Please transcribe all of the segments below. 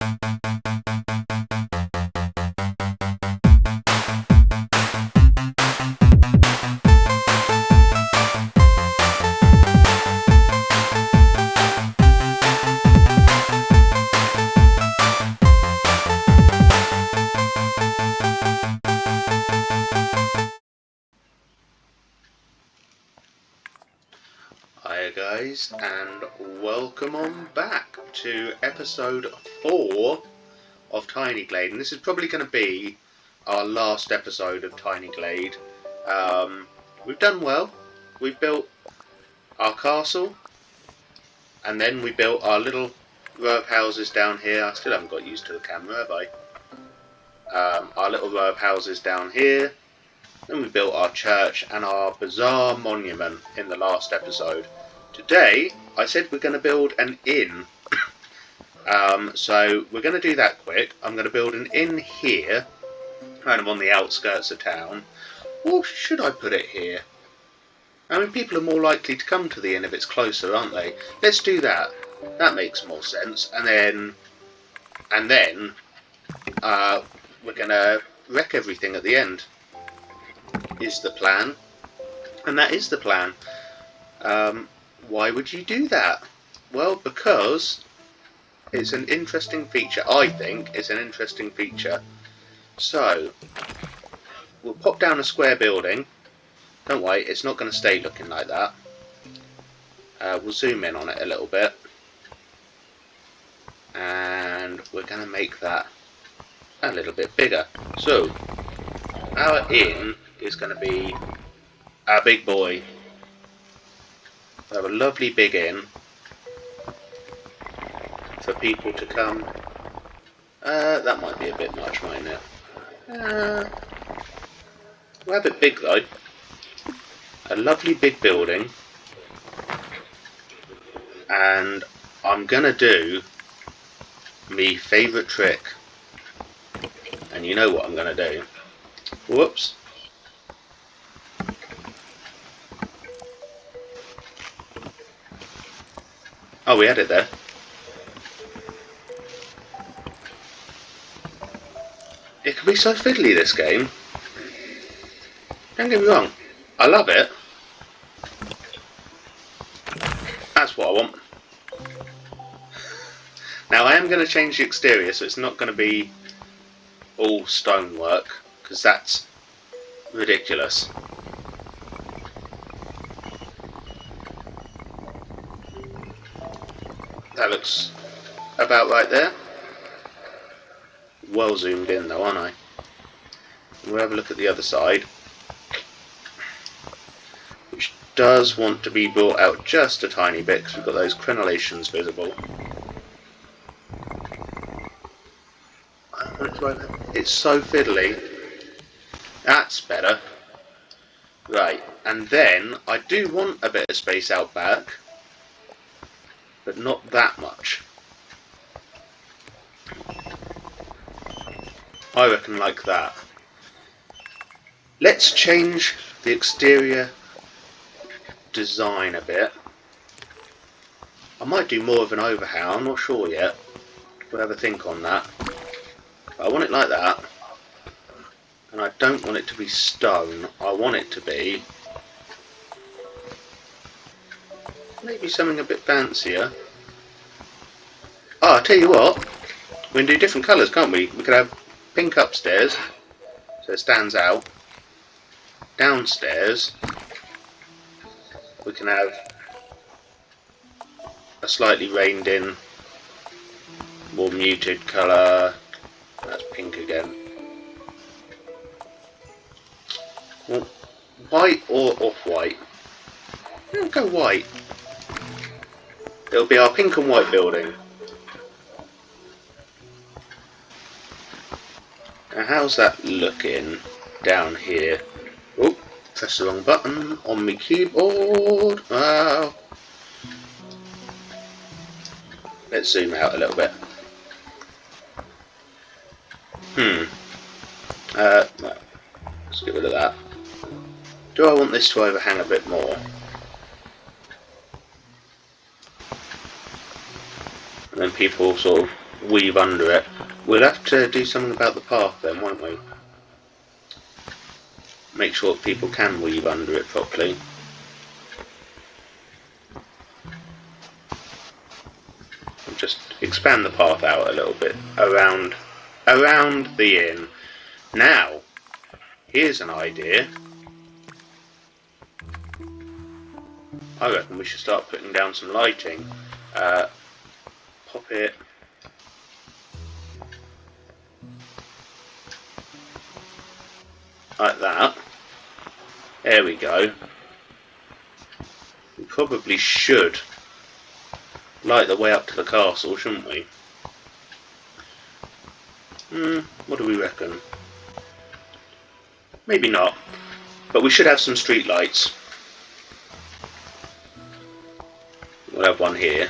Hiya guys, and welcome on back to episode 4 of Tiny Glade, and this is probably going to be our last episode of Tiny Glade. We've done well. We've built our castle, and then we built our little row of houses down here. I still haven't got used to the camera, have I? Our little row of houses down here. Then we built our church and our bizarre monument in the last episode. Today, I said we're going to build an inn. So we're going to do that quick. I'm going to build an inn here, kind of on the outskirts of town. Or should I put it here? I mean, people are more likely to come to the inn if it's closer, aren't they? Let's do that. That makes more sense. And then we're going to wreck everything at the end. Is the plan, and that is the plan. Why would you do that? Well, because it's an interesting feature. I think it's an interesting feature. So we'll pop down a square building. Don't wait, it's not going to stay looking like that. We'll zoom in on it a little bit, and we're going to make that a little bit bigger. So our inn is going to be a big boy. We have a lovely big inn for people to come. That might be a bit much, mightn't it? We'll have it big though. A lovely big building. And I'm going to do me favourite trick. And you know what I'm going to do. Whoops. Oh, we had it there. It can be so fiddly, this game. Don't get me wrong. I love it. That's what I want. Now, I am going to change the exterior, so it's not going to be all stonework, because that's ridiculous. That looks about right there. Well zoomed in though, aren't I? We'll have a look at the other side, which does want to be brought out just a tiny bit because we've got those crenellations visible. It's so fiddly. That's better. Right, and then I do want a bit of space out back, but not that much. I reckon like that. Let's change the exterior design a bit. I might do more of an overhang, I'm not sure yet. We'll have a think on that. But I want it like that. And I don't want it to be stone. I want it to be maybe something a bit fancier. Oh, I'll tell you what. We can do different colours, can't we? We could have pink upstairs, so it stands out. Downstairs, we can have a slightly reined in, more muted colour. That's pink again. Well, white or off-white? I'll go white. It'll be our pink and white building. Now how's that looking down here? Oh, press the wrong button on my keyboard. Wow. Let's zoom out a little bit. Right, let's get rid of that. Do I want this to overhang a bit more? And then people sort of weave under it. We'll have to do something about the path then, won't we? Make sure people can weave under it properly. And just expand the path out a little bit around the inn. Now, here's an idea. I reckon we should start putting down some lighting. Pop it like that. There we go. We probably should light the way up to the castle, shouldn't we? What do we reckon? Maybe not. But we should have some street lights. We'll have one here.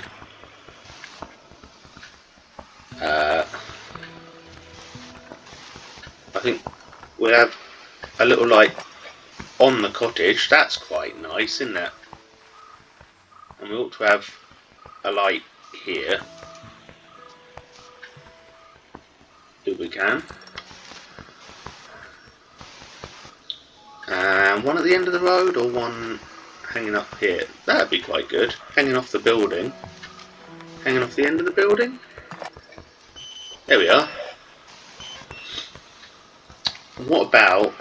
I think we'll have a little light on the cottage. That's quite nice, isn't it? And we ought to have a light here, if we can. And one at the end of the road, or one hanging up here. That'd be quite good. Hanging off the building. Hanging off the end of the building. There we are. What about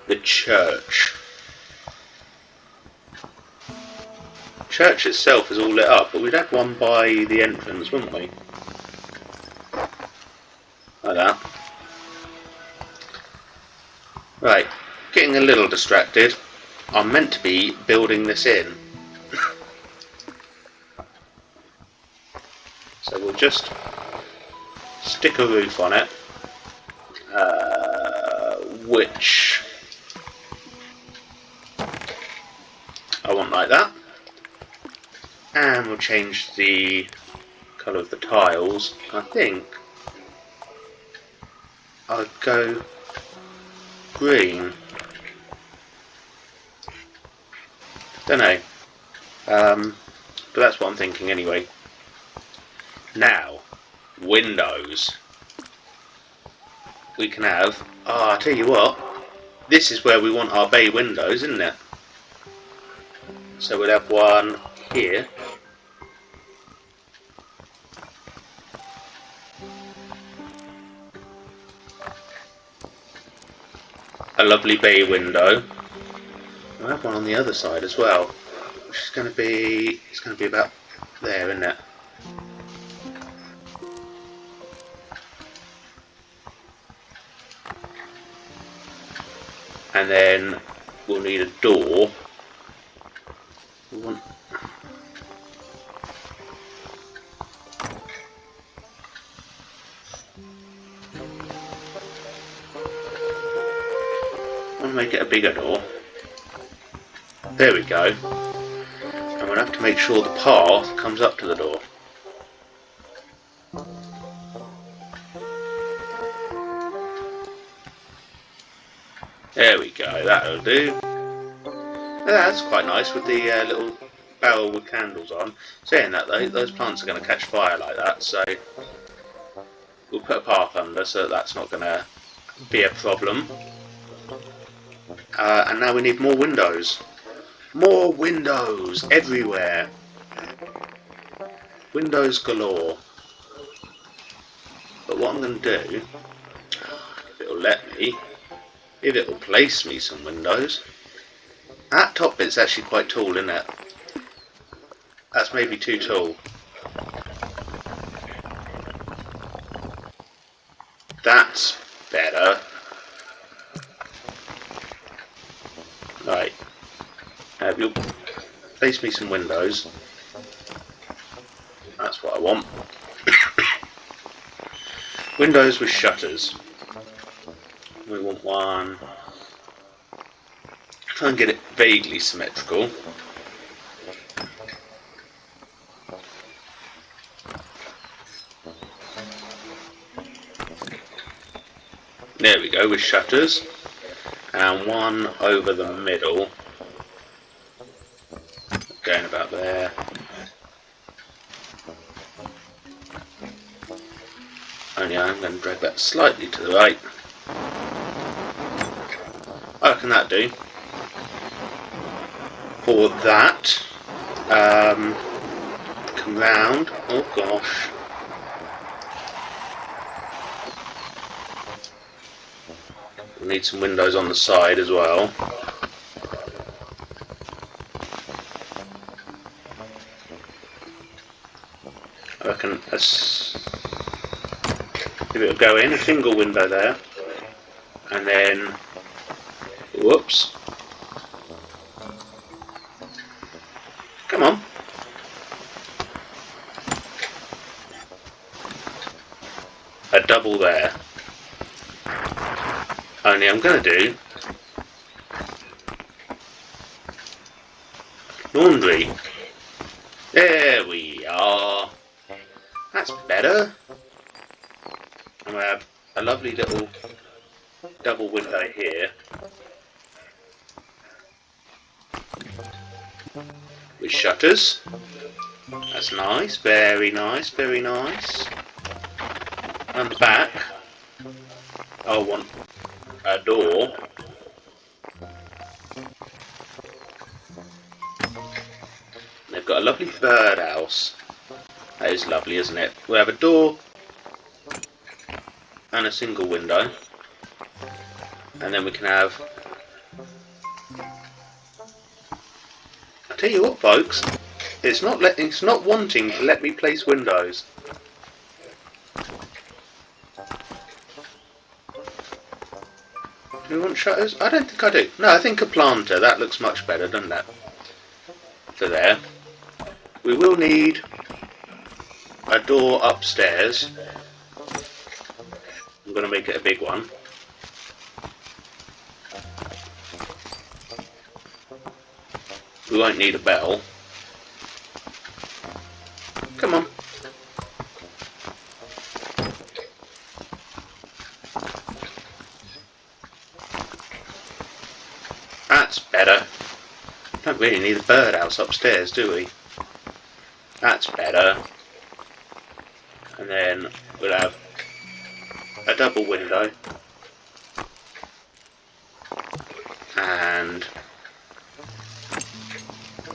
the church? Church itself is all lit up, but we'd have one by the entrance, wouldn't we? Like that. Right, getting a little distracted. I'm meant to be building this in. So we'll just stick a roof on it, which I want like that. And we'll change the colour of the tiles. I think I'll go green. Don't know. But that's what I'm thinking anyway. Now, windows. We can have... I'll tell you what. This is where we want our bay windows, isn't it? So we'll have one here. A lovely bay window. We'll have one on the other side as well, which is going to be, it's going to be about there, isn't it? And then we'll need a door. We want to make it a bigger door. There we go. And we'll have to make sure the path comes up to the door. There we go, that'll do. That's quite nice with the little barrel with candles on. Saying that though, those plants are going to catch fire like that, so we'll put a path under so that's not going to be a problem. And now we need more windows. More windows everywhere. Windows galore. But what I'm going to do, if it'll let me, if it'll place me some windows. That top bit's actually quite tall, isn't it? That's maybe too tall. That's better. Right. If you'll place me some windows. That's what I want. Windows with shutters. We want one. Try and get it vaguely symmetrical. There we go, with shutters. And one over the middle. Going about there. Only I'm going to drag that slightly to the right. I reckon that'll do. For that, come round. Oh gosh. We need some windows on the side as well. I reckon if it'll go in, a single window there, and then, whoops, come on, a double there. Only I'm going to do laundry. There we are. That's better. And we have a lovely little double window here with shutters. That's nice, very nice, very nice. And the back, I want a door. They've got a lovely birdhouse. That is lovely, isn't it? We have a door and a single window, and then we can have. I tell you what, folks, it's not wanting to let me place windows. Do we want shutters? I don't think I do. No, I think a planter. That looks much better, doesn't it? For there. We will need a door upstairs. I'm going to make it a big one. We won't need a bell. Come on. That's better. Don't really need a birdhouse upstairs, do we? That's better. And then we'll have a double window and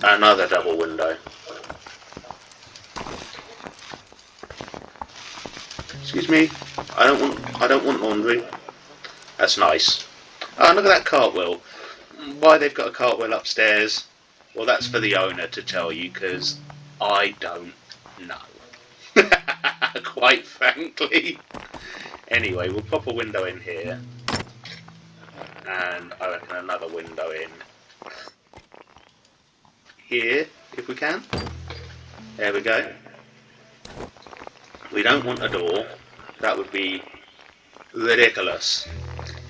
another double window. Excuse me, I don't want laundry. That's nice. Oh, look at that cartwheel. Why they've got a cartwheel upstairs? Well, that's for the owner to tell you, because I don't know. Quite frankly. Anyway, we'll pop a window in here, and I reckon another window in here, if we can. There we go. We don't want a door. That would be ridiculous.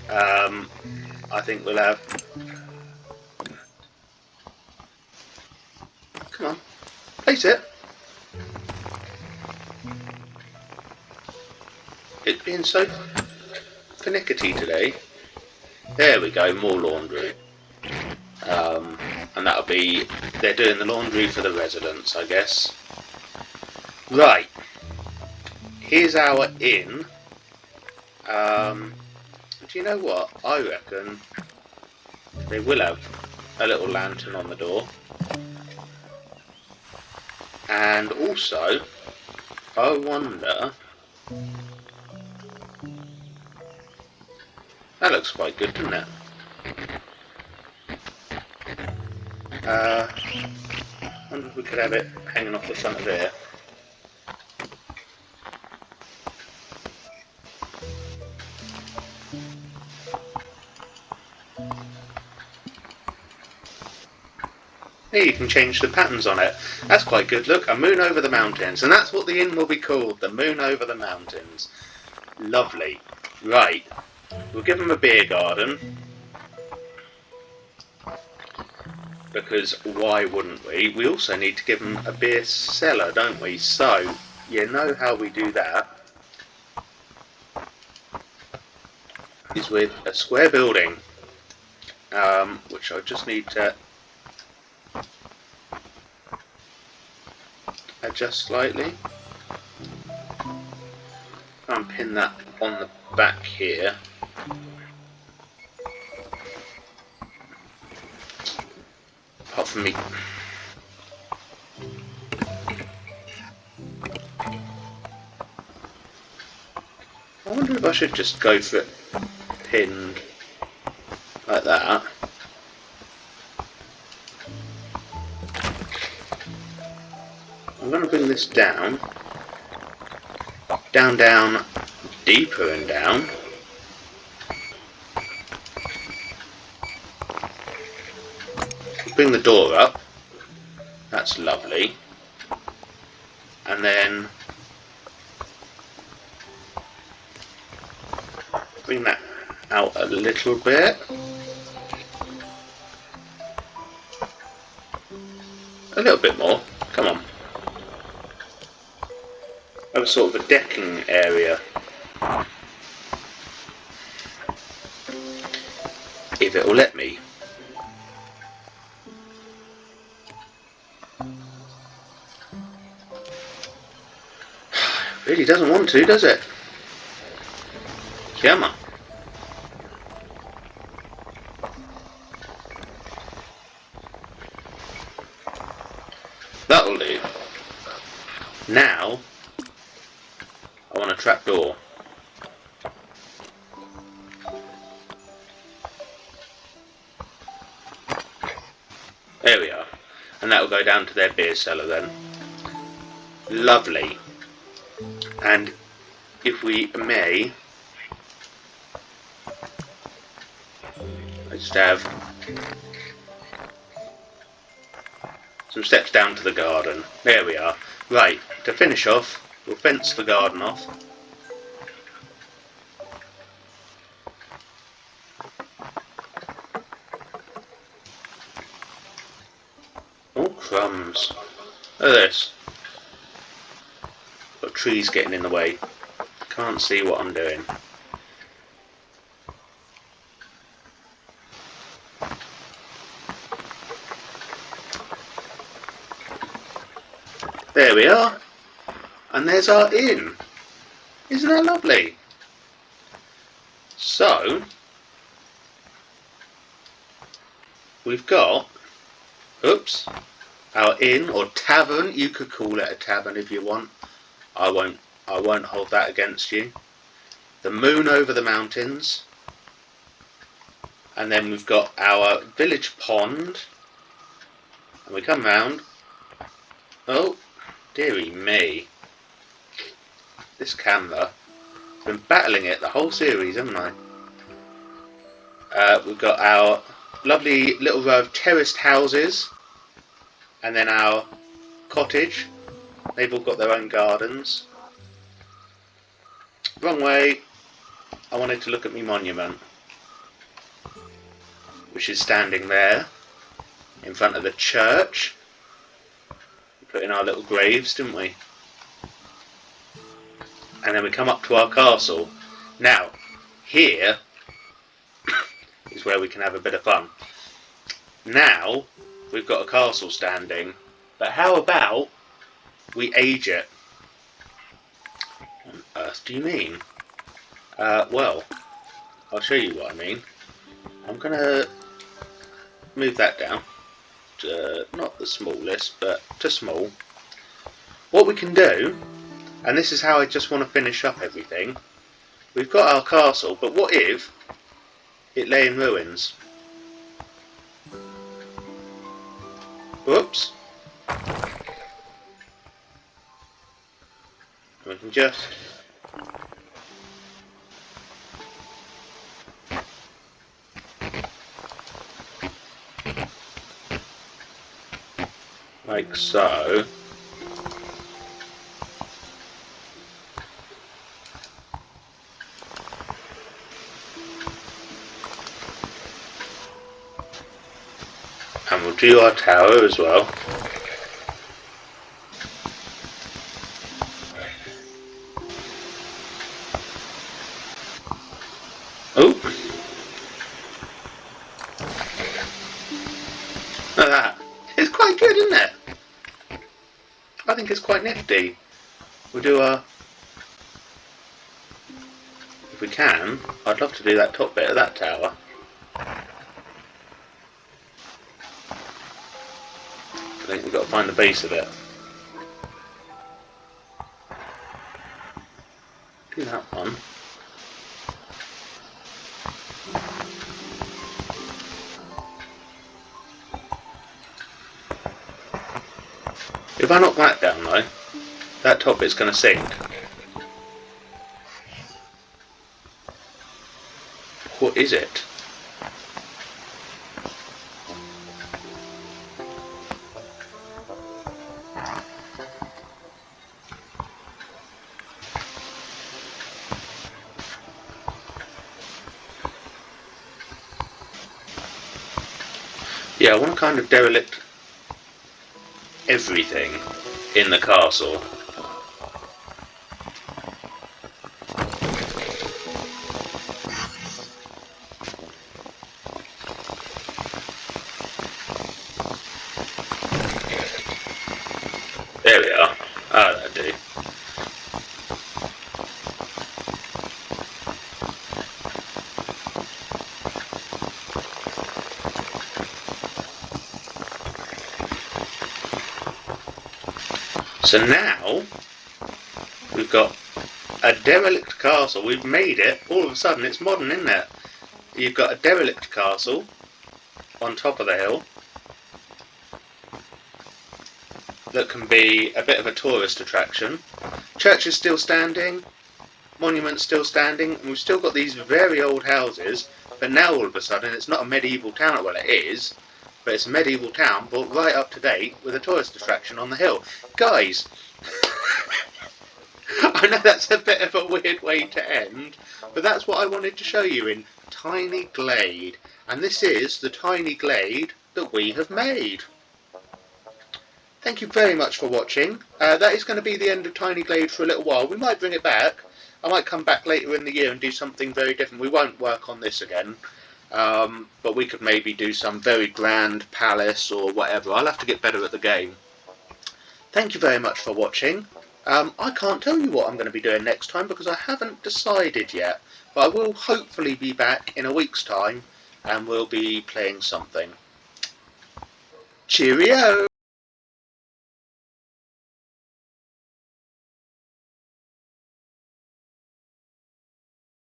I think we'll have. Come on, place it. It's being so finickety today. There we go, more laundry. And that'll be, they're doing the laundry for the residents, I guess. Right, here's our inn. Do you know what? I reckon they will have a little lantern on the door. And also, I wonder. That looks quite good, doesn't it? I wonder if we could have it hanging off the front of here. Here you can change the patterns on it. That's quite good. Look, a moon over the mountains. And that's what the inn will be called, the moon over the mountains. Lovely. Right. We'll give them a beer garden. Because why wouldn't we? We also need to give them a beer cellar, don't we? So, you know how we do that. Is with a square building. Which I just need to adjust slightly. Come on. pin that on the back here. Apart from me. I wonder if I should just go for it pinned like that. I'm going to bring this down, down, deeper and down. Bring the door up. That's lovely. And then bring that out a little bit. A little bit more. Come on. Have a sort of a decking area. If it will let me. It really doesn't want to, does it? Come on. That'll do. Now, I want a trapdoor. There we are. And that will go down to their beer cellar then. Lovely. And if we may, I just have some steps down to the garden. There we are. Right, to finish off, we'll fence the garden off. Oh, crumbs. Look at this. Got trees getting in the way. Can't see what I'm doing. There we are. And there's our inn. Isn't that lovely? So, we've got, oops, our inn or tavern. You could call it a tavern if you want. I won't hold that against you. The moon over the mountains. And then we've got our village pond. And we come round. Oh, dearie me. This camera. I've been battling it the whole series, haven't I? We've got our lovely little row of terraced houses. And then our cottage. They've all got their own gardens. Wrong way. I wanted to look at my monument, which is standing there in front of the church. We put in our little graves, didn't we? And then we come up to our castle. Now, here is where we can have a bit of fun. Now, we've got a castle standing, but how about we age it? What on earth do you mean? Well, I'll show you what I mean. I'm going to move that down to not the smallest, but to small. What we can do, and this is how I just want to finish up everything. We've got our castle, but what if it lay in ruins? Whoops. We can just like so. And we'll do our tower as well. Oh! Look at that. It's quite good, isn't it? I think it's quite nifty. We'll do our if we can, I'd love to do that top bit of that tower. I think we've got to find the base of it. Do that one. If I knock that down though, that top bit's going to sink. What is it? Yeah, I want to kind of derelict everything in the castle. There we are. Ah, that'll do. So now we've got a derelict castle. We've made it. All of a sudden it's modern, isn't it? You've got a derelict castle on top of the hill that can be a bit of a tourist attraction. Church is still standing, monuments still standing, and we've still got these very old houses, but now all of a sudden it's not a medieval town. Well, it is, but it's a medieval town brought right up to date with a tourist attraction on the hill. Guys, I know that's a bit of a weird way to end, but that's what I wanted to show you in Tiny Glade. And this is the Tiny Glade that we have made. Thank you very much for watching. That is going to be the end of Tiny Glade for a little while. We might bring it back. I might come back later in the year and do something very different. We won't work on this again. But we could maybe do some very grand palace or whatever. I'll have to get better at the game. Thank you very much for watching. I can't tell you what I'm going to be doing next time because I haven't decided yet. But I will hopefully be back in a week's time and we'll be playing something. Cheerio!